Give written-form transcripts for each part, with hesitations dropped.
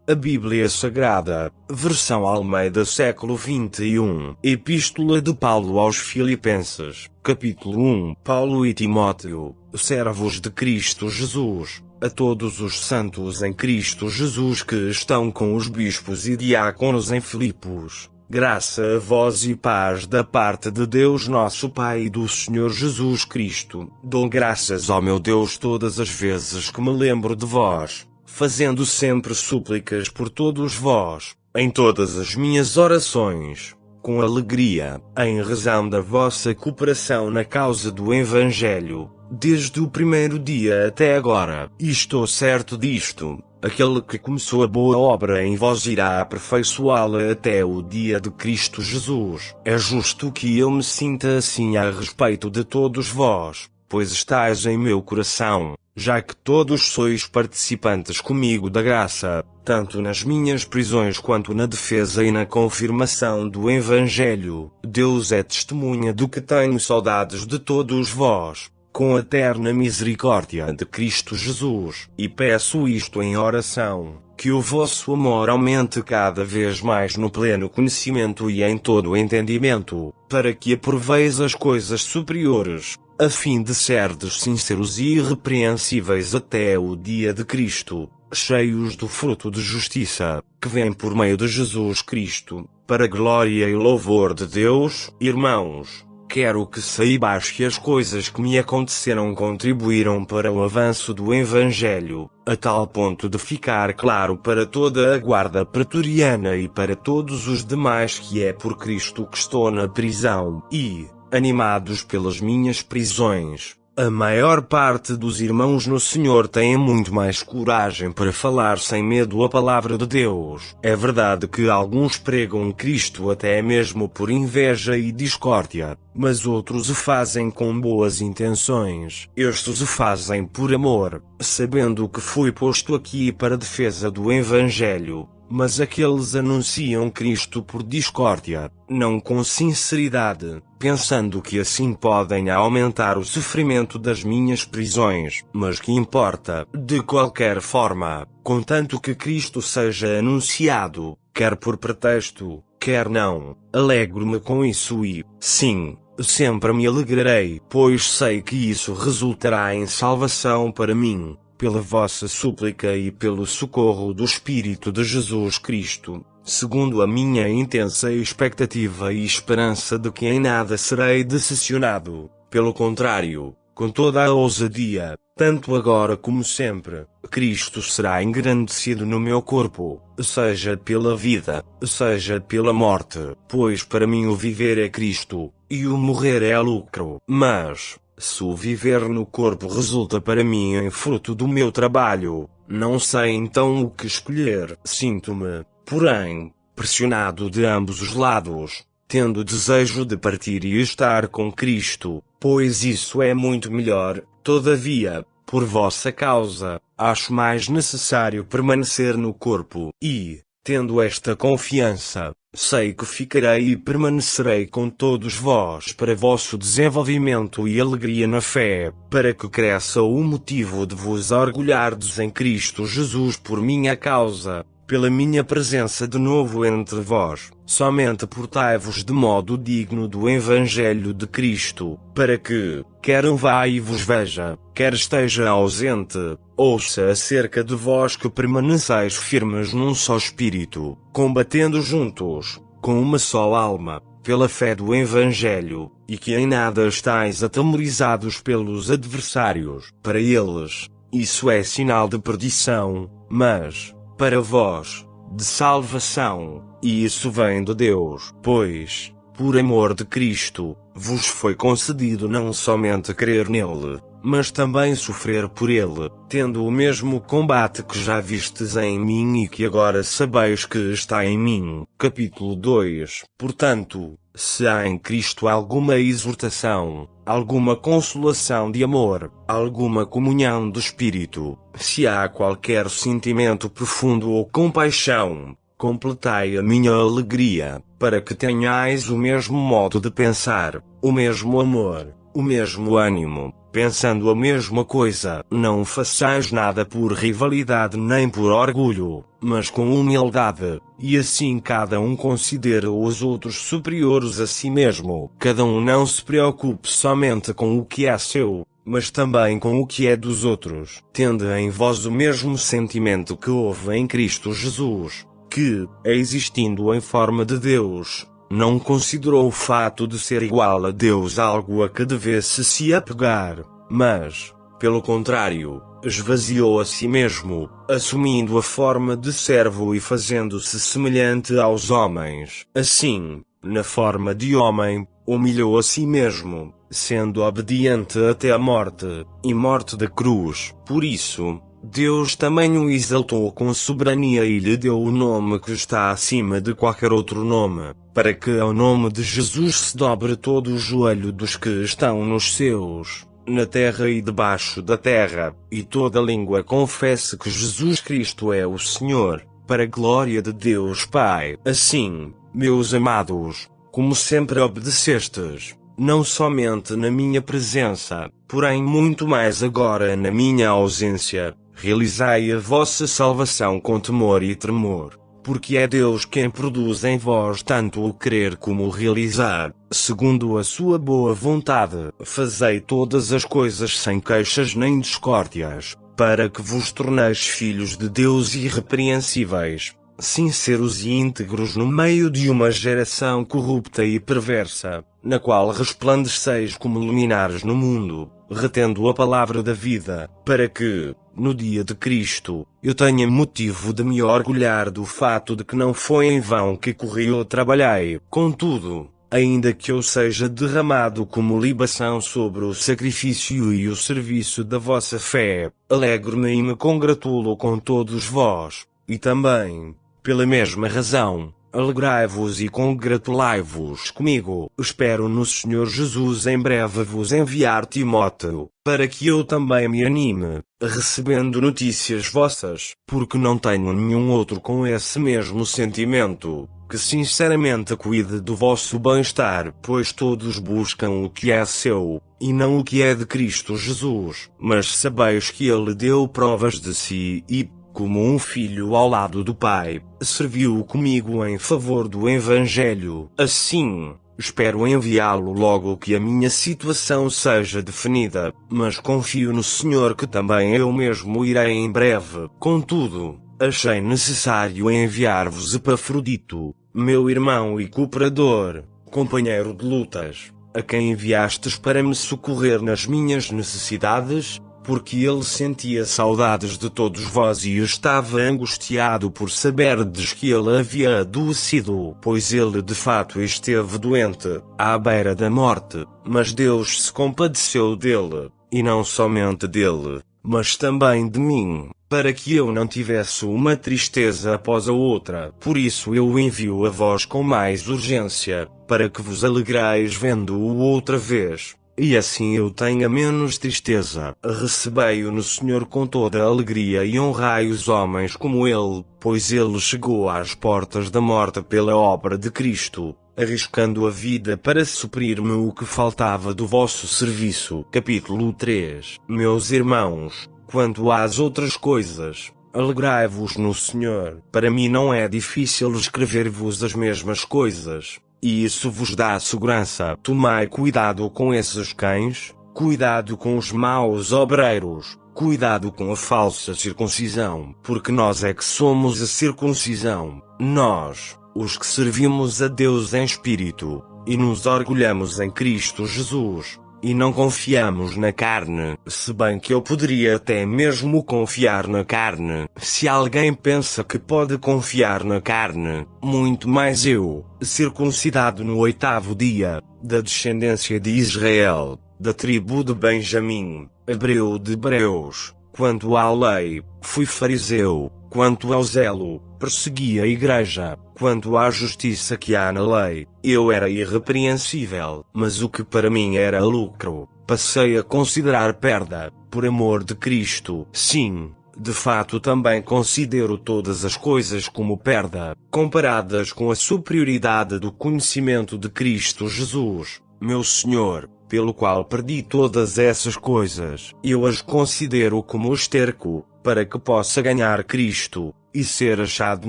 A Bíblia Sagrada, versão Almeida século XXI. Epístola de Paulo aos Filipenses, capítulo 1. Paulo e Timóteo, servos de Cristo Jesus, a todos os santos em Cristo Jesus que estão com os bispos e diáconos em Filipos. Graça a vós e paz da parte de Deus nosso Pai e do Senhor Jesus Cristo. Dou graças ao meu Deus todas as vezes que me lembro de vós, fazendo sempre súplicas por todos vós, em todas as minhas orações, com alegria, em razão da vossa cooperação na causa do Evangelho, desde o primeiro dia até agora. E estou certo disto: aquele que começou a boa obra em vós irá aperfeiçoá-la até o dia de Cristo Jesus. É justo que eu me sinta assim a respeito de todos vós, pois estáis em meu coração, já que todos sois participantes comigo da graça, tanto nas minhas prisões quanto na defesa e na confirmação do Evangelho. Deus é testemunha do que tenho saudades de todos vós, com a eterna misericórdia de Cristo Jesus, e peço isto em oração, que o vosso amor aumente cada vez mais no pleno conhecimento e em todo o entendimento, para que aproveis as coisas superiores, a fim de serdes sinceros e irrepreensíveis até o dia de Cristo, cheios do fruto de justiça, que vem por meio de Jesus Cristo, para a glória e louvor de Deus. Irmãos, quero que saibais que as coisas que me aconteceram contribuíram para o avanço do Evangelho, a tal ponto de ficar claro para toda a guarda pretoriana e para todos os demais que é por Cristo que estou na prisão, e, animados pelas minhas prisões, a maior parte dos irmãos no Senhor têm muito mais coragem para falar sem medo a palavra de Deus. É verdade que alguns pregam Cristo até mesmo por inveja e discórdia, mas outros o fazem com boas intenções. Estes o fazem por amor, sabendo que fui posto aqui para a defesa do Evangelho. Mas aqueles anunciam Cristo por discórdia, não com sinceridade, pensando que assim podem aumentar o sofrimento das minhas prisões. Mas que importa, de qualquer forma, contanto que Cristo seja anunciado, quer por pretexto, quer não, alegro-me com isso e, sim, sempre me alegrarei, pois sei que isso resultará em salvação para mim, pela vossa súplica e pelo socorro do Espírito de Jesus Cristo, segundo a minha intensa expectativa e esperança de que em nada serei decepcionado. Pelo contrário, com toda a ousadia, tanto agora como sempre, Cristo será engrandecido no meu corpo, seja pela vida, seja pela morte, pois para mim o viver é Cristo, e o morrer é lucro. Mas, se o viver no corpo resulta para mim em fruto do meu trabalho, não sei então o que escolher. Sinto-me, porém, pressionado de ambos os lados, tendo desejo de partir e estar com Cristo, pois isso é muito melhor. Todavia, por vossa causa, acho mais necessário permanecer no corpo, e, tendo esta confiança, sei que ficarei e permanecerei com todos vós para vosso desenvolvimento e alegria na fé, para que cresça o motivo de vos orgulhardes em Cristo Jesus por minha causa, pela minha presença de novo entre vós. Somente portai-vos de modo digno do Evangelho de Cristo, para que, quer eu vá e vos veja, quer esteja ausente, ouça acerca de vós que permaneceis firmes num só espírito, combatendo juntos, com uma só alma, pela fé do Evangelho, e que em nada estáis atemorizados pelos adversários. Para eles, isso é sinal de perdição, mas, para vós, de salvação, e isso vem de Deus, pois, por amor de Cristo, vos foi concedido não somente crer nele, mas também sofrer por ele, tendo o mesmo combate que já vistes em mim e que agora sabeis que está em mim. Capítulo 2. Portanto, se há em Cristo alguma exortação, alguma consolação de amor, alguma comunhão do Espírito, se há qualquer sentimento profundo ou compaixão, completai a minha alegria, para que tenhais o mesmo modo de pensar, o mesmo amor, o mesmo ânimo, pensando a mesma coisa. Não façais nada por rivalidade nem por orgulho, mas com humildade, e assim cada um considera os outros superiores a si mesmo. Cada um não se preocupe somente com o que é seu, mas também com o que é dos outros. Tende em vós o mesmo sentimento que houve em Cristo Jesus, que, existindo em forma de Deus, não considerou o fato de ser igual a Deus algo a que devesse se apegar, mas, pelo contrário, esvaziou a si mesmo, assumindo a forma de servo e fazendo-se semelhante aos homens. Assim, na forma de homem, humilhou a si mesmo, sendo obediente até a morte, e morte da cruz. Por isso, Deus também o exaltou com soberania e lhe deu o nome que está acima de qualquer outro nome, para que ao nome de Jesus se dobre todo o joelho dos que estão nos céus, na terra e debaixo da terra, e toda língua confesse que Jesus Cristo é o Senhor, para a glória de Deus Pai. Assim, meus amados, como sempre obedecestes, não somente na minha presença, porém muito mais agora na minha ausência, realizai a vossa salvação com temor e tremor, porque é Deus quem produz em vós tanto o querer como o realizar, segundo a sua boa vontade. Fazei todas as coisas sem queixas nem discórdias, para que vos torneis filhos de Deus irrepreensíveis, sinceros e íntegros no meio de uma geração corrupta e perversa, na qual resplandeceis como luminares no mundo, retendo a palavra da vida, para que, no dia de Cristo, eu tenha motivo de me orgulhar do fato de que não foi em vão que corri ou trabalhei. Contudo, ainda que eu seja derramado como libação sobre o sacrifício e o serviço da vossa fé, alegro-me e me congratulo com todos vós, e também, pela mesma razão, alegrai-vos e congratulai-vos comigo. Espero no Senhor Jesus em breve vos enviar Timóteo, para que eu também me anime, recebendo notícias vossas, porque não tenho nenhum outro com esse mesmo sentimento, que sinceramente cuide do vosso bem-estar, pois todos buscam o que é seu, e não o que é de Cristo Jesus. Mas sabeis que ele deu provas de si e, como um filho ao lado do Pai, serviu comigo em favor do Evangelho. Assim, espero enviá-lo logo que a minha situação seja definida, mas confio no Senhor que também eu mesmo irei em breve. Contudo, achei necessário enviar-vos Epafrodito, meu irmão e cooperador, companheiro de lutas, a quem enviastes para me socorrer nas minhas necessidades, porque ele sentia saudades de todos vós e estava angustiado por saberdes que ele havia adoecido, pois ele de fato esteve doente, à beira da morte, mas Deus se compadeceu dele, e não somente dele, mas também de mim, para que eu não tivesse uma tristeza após a outra. Por isso eu o envio a vós com mais urgência, para que vos alegreis vendo-o outra vez, e assim eu tenha menos tristeza. Recebei-o no Senhor com toda a alegria e honrai os homens como ele, pois ele chegou às portas da morte pela obra de Cristo, arriscando a vida para suprir-me o que faltava do vosso serviço. Capítulo 3. Meus irmãos, quanto às outras coisas, alegrai-vos no Senhor. Para mim não é difícil escrever-vos as mesmas coisas, e isso vos dá segurança. Tomai cuidado com esses cães, cuidado com os maus obreiros, cuidado com a falsa circuncisão, porque nós é que somos a circuncisão, nós, os que servimos a Deus em espírito, e nos orgulhamos em Cristo Jesus, e não confiamos na carne, se bem que eu poderia até mesmo confiar na carne. Se alguém pensa que pode confiar na carne, muito mais eu, circuncidado no 8º dia, da descendência de Israel, da tribo de Benjamim, hebreu de hebreus. Quanto à lei, fui fariseu. Quanto ao zelo, persegui a igreja. Quanto à justiça que há na lei, eu era irrepreensível. Mas o que para mim era lucro, passei a considerar perda, por amor de Cristo. Sim, de fato também considero todas as coisas como perda, comparadas com a superioridade do conhecimento de Cristo Jesus, meu Senhor, pelo qual perdi todas essas coisas. Eu as considero como esterco, para que possa ganhar Cristo, e ser achado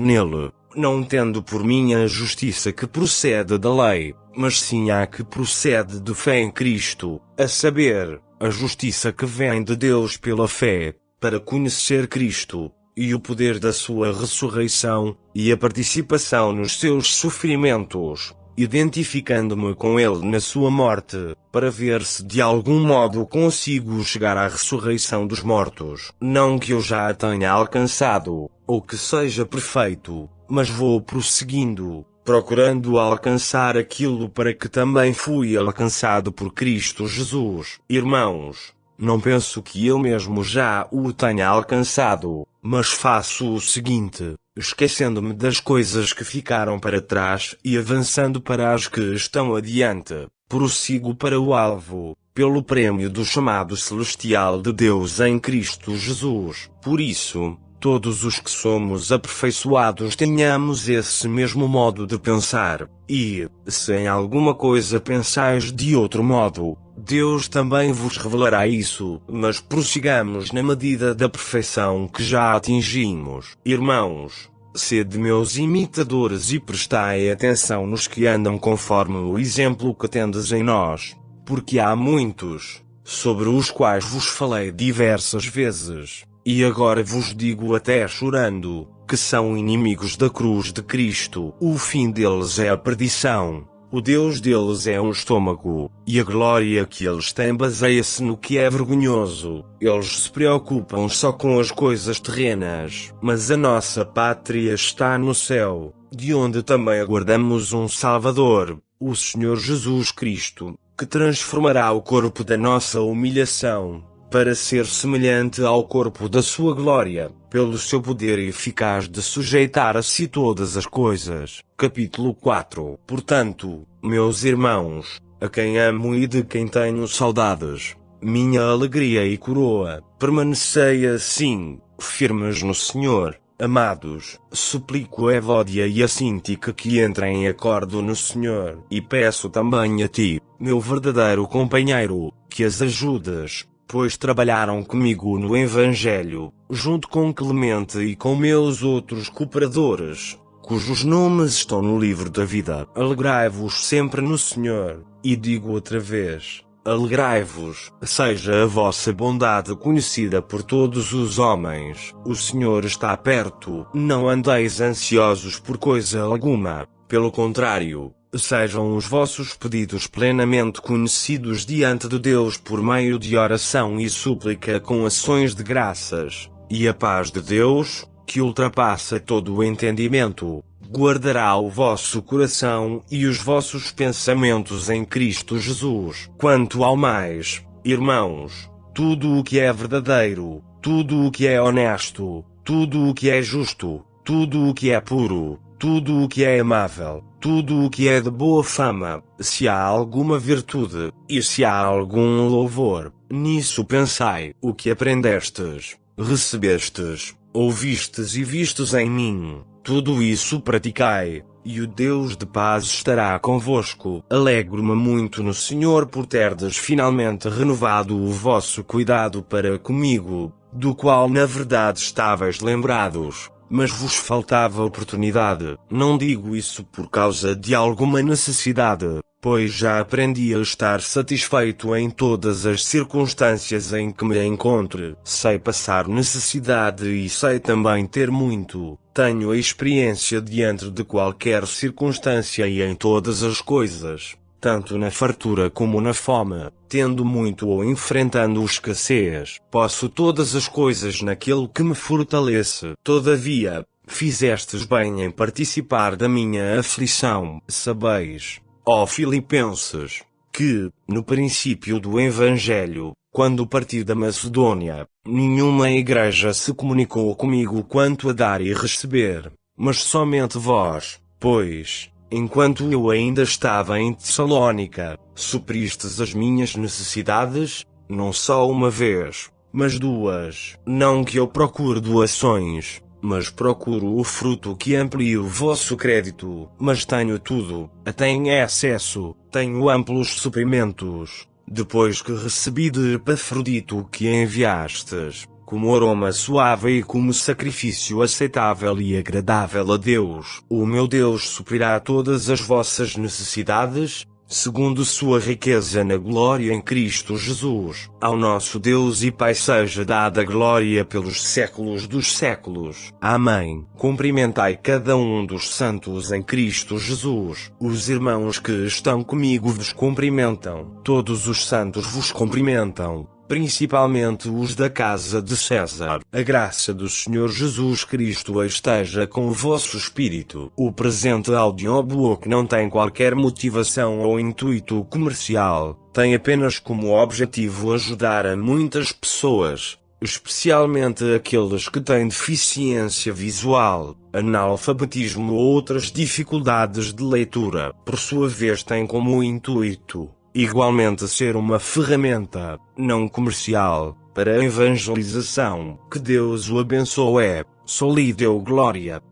nele, não tendo por mim a justiça que procede da lei, mas sim a que procede de fé em Cristo, a saber, a justiça que vem de Deus pela fé, para conhecer Cristo, e o poder da sua ressurreição, e a participação nos seus sofrimentos, identificando-me com ele na sua morte, para ver se de algum modo consigo chegar à ressurreição dos mortos. Não que eu já a tenha alcançado, ou que seja perfeito, mas vou prosseguindo, procurando alcançar aquilo para que também fui alcançado por Cristo Jesus. Irmãos, não penso que eu mesmo já o tenha alcançado, mas faço o seguinte, esquecendo-me das coisas que ficaram para trás e avançando para as que estão adiante, prossigo para o alvo, pelo prêmio do chamado celestial de Deus em Cristo Jesus. Por isso, todos os que somos aperfeiçoados tenhamos esse mesmo modo de pensar, e, se em alguma coisa pensais de outro modo, Deus também vos revelará isso, mas prossigamos na medida da perfeição que já atingimos. Irmãos, sede meus imitadores e prestai atenção nos que andam conforme o exemplo que tendes em nós, porque há muitos, sobre os quais vos falei diversas vezes, e agora vos digo até chorando, que são inimigos da cruz de Cristo. O fim deles é a perdição, o Deus deles é um estômago, e a glória que eles têm baseia-se no que é vergonhoso. Eles se preocupam só com as coisas terrenas, mas a nossa pátria está no céu, de onde também aguardamos um Salvador, o Senhor Jesus Cristo, que transformará o corpo da nossa humilhação, para ser semelhante ao corpo da sua glória, pelo seu poder eficaz de sujeitar a si todas as coisas. Capítulo 4. Portanto, meus irmãos, a quem amo e de quem tenho saudades, minha alegria e coroa, permanecei assim, firmes no Senhor. Amados, suplico a Evódia e a Síntica que entrem em acordo no Senhor, e peço também a ti, meu verdadeiro companheiro, que as ajudes, pois trabalharam comigo no Evangelho, junto com Clemente e com meus outros cooperadores, cujos nomes estão no livro da vida. Alegrai-vos sempre no Senhor, e digo outra vez, alegrai-vos, seja a vossa bondade conhecida por todos os homens. O Senhor está perto, não andeis ansiosos por coisa alguma, pelo contrário, sejam os vossos pedidos plenamente conhecidos diante de Deus por meio de oração e súplica com ações de graças, e a paz de Deus, que ultrapassa todo o entendimento, guardará o vosso coração e os vossos pensamentos em Cristo Jesus. Quanto ao mais, irmãos, tudo o que é verdadeiro, tudo o que é honesto, tudo o que é justo, tudo o que é puro, tudo o que é amável, tudo o que é de boa fama, se há alguma virtude, e se há algum louvor, nisso pensai. O que aprendestes, recebestes, ouvistes e vistes em mim, tudo isso praticai, e o Deus de paz estará convosco. Alegro-me muito no Senhor por terdes finalmente renovado o vosso cuidado para comigo, do qual na verdade estavais lembrados, mas vos faltava oportunidade. Não digo isso por causa de alguma necessidade, pois já aprendi a estar satisfeito em todas as circunstâncias em que me encontre. Sei passar necessidade e sei também ter muito. Tenho a experiência diante de qualquer circunstância e em todas as coisas, tanto na fartura como na fome, tendo muito ou enfrentando escassez. Posso todas as coisas naquele que me fortalece. Todavia, fizestes bem em participar da minha aflição. Sabeis, ó Filipenses, que, no princípio do Evangelho, quando parti da Macedônia, nenhuma igreja se comunicou comigo quanto a dar e receber, mas somente vós, pois, enquanto eu ainda estava em Tessalónica, supristes as minhas necessidades, não só uma vez, mas duas. Não que eu procure doações, mas procuro o fruto que amplie o vosso crédito. Mas tenho tudo, até em excesso, tenho amplos suprimentos, depois que recebi de Epafrodito que enviastes, como aroma suave e como sacrifício aceitável e agradável a Deus, o meu Deus suprirá todas as vossas necessidades, segundo sua riqueza na glória em Cristo Jesus. Ao nosso Deus e Pai seja dada glória pelos séculos dos séculos. Amém. Cumprimentai cada um dos santos em Cristo Jesus. Os irmãos que estão comigo vos cumprimentam. Todos os santos vos cumprimentam, principalmente os da casa de César. A graça do Senhor Jesus Cristo esteja com o vosso espírito. O presente audiobook não tem qualquer motivação ou intuito comercial, tem apenas como objetivo ajudar a muitas pessoas, especialmente aqueles que têm deficiência visual, analfabetismo ou outras dificuldades de leitura. Por sua vez, tem como intuito igualmente ser uma ferramenta não comercial para a evangelização. Que Deus o abençoe. Só lhe deu glória.